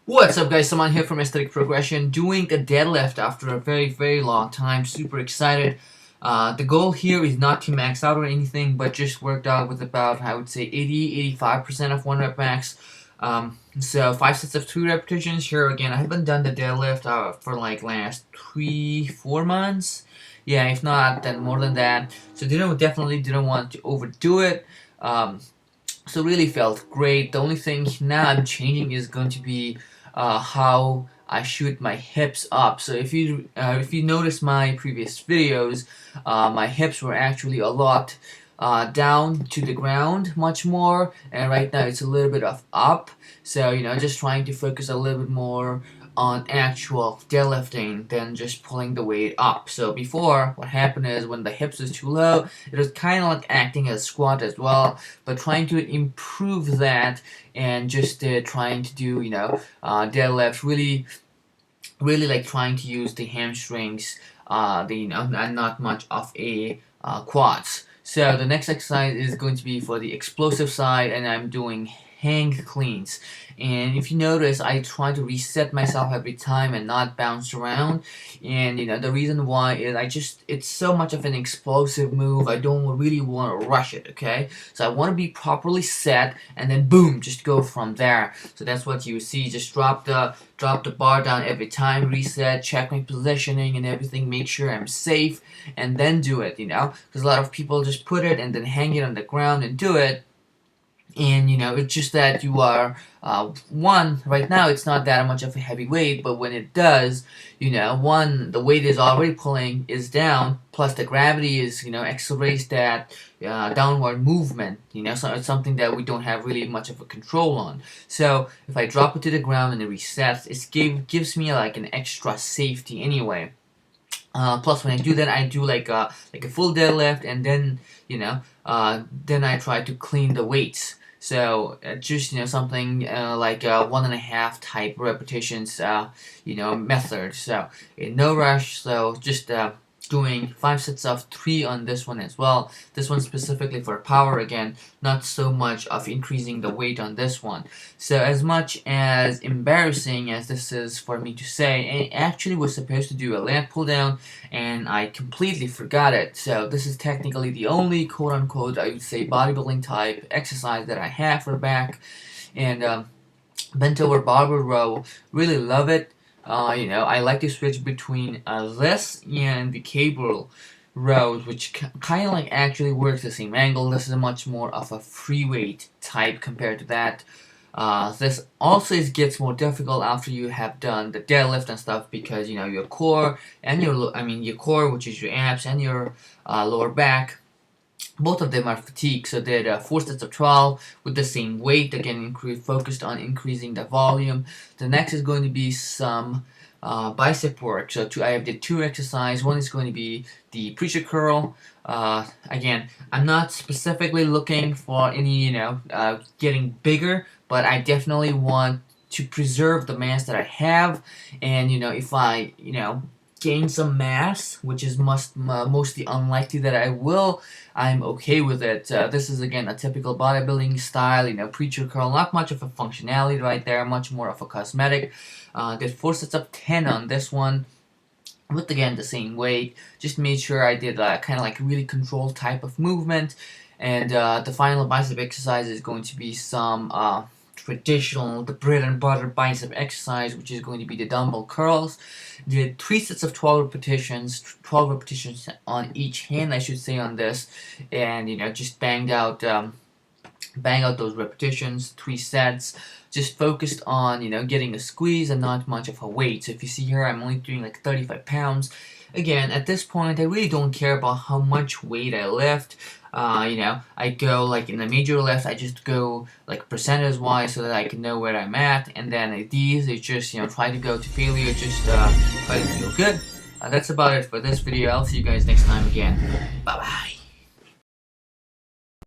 What's up guys, Saman here from Aesthetic Progression, doing a deadlift after a very long time. Super excited. The goal here is not to max out or anything, but just worked out with about, I would say, 80-85% of 1 rep max. So 5 sets of 3 repetitions. Here again, I haven't done the deadlift for like last 3-4 months. Yeah, if not, then more than that. So definitely didn't want to overdo it. So really felt great. The only thing now I'm changing is going to be how I shoot my hips up. So if you notice my previous videos, my hips were actually a lot down to the ground much more, and right now it's a little bit of up. So just trying to focus a little bit more on actual deadlifting than just pulling the weight up. So before, what happened is when the hips is too low, it was kind of like acting as squat as well, but trying to improve that and just trying to do deadlifts really like trying to use the hamstrings, and not much of a quads. So the next exercise is going to be for the explosive side, and I'm doing hang cleans. And if you notice, I try to reset myself every time and not bounce around. And the reason why is it's so much of an explosive move. I don't really want to rush it, okay? So I want to be properly set and then boom, just go from there. So that's what you see. Just drop the bar down every time, reset, check my positioning and everything, make sure I'm safe, and then do it, because a lot of people just put it and then hang it on the ground and do it. And it's just that you are one, right now it's not that much of a heavy weight, but when it does, one, the weight is already pulling is down, plus the gravity is accelerates that downward movement. So it's something that we don't have really much of a control on. So if I drop it to the ground and it resets, it gives me like an extra safety anyway. Plus, when I do that, I do like a full deadlift, and then then I try to clean the weights. So just something like 1.5 type repetitions, method. So no rush. So just doing 5 sets of 3 on this one as well. This one specifically for power again, not so much of increasing the weight on this one. So as much as embarrassing as this is for me to say, I actually was supposed to do a lat pull down and I completely forgot it. So this is technically the only quote-unquote, I would say, bodybuilding type exercise that I have for back. And bent over barbell row, really love it. I like to switch between this and the cable rows, which kind of like actually works the same angle. This is much more of a free weight type compared to that. This also gets more difficult after you have done the deadlift and stuff, because your core and your core, which is your abs, and your lower back, both of them are fatigued. So they're 4 sets of 12 with the same weight, again focused on increasing the volume. The next is going to be some bicep work. So I have the 2 exercises. One is going to be the preacher curl. Again, I'm not specifically looking for any getting bigger, but I definitely want to preserve the mass that I have. And if I gain some mass, which is mostly unlikely that I will, I'm okay with it. This is again a typical bodybuilding style, preacher curl, not much of a functionality right there, much more of a cosmetic. Did 4 sets of 10 on this one, with again the same weight. Just made sure I did kind of like really controlled type of movement. And the final bicep exercise is going to be some traditional, the bread and butter bicep exercise, which is going to be the dumbbell curls. Did 3 sets of 12 repetitions, 12 repetitions on each hand, I should say, on this, and just bang out those repetitions, 3 sets. Just focused on getting a squeeze and not much of a weight. So if you see here, I'm only doing like 35 pounds. Again, at this point, I really don't care about how much weight I lift. I go like in the major lift, I just go like percentage wise so that I can know where I'm at. And then these, it's just try to go to failure, just try to feel good. That's about it for this video. I'll see you guys next time again. Bye bye.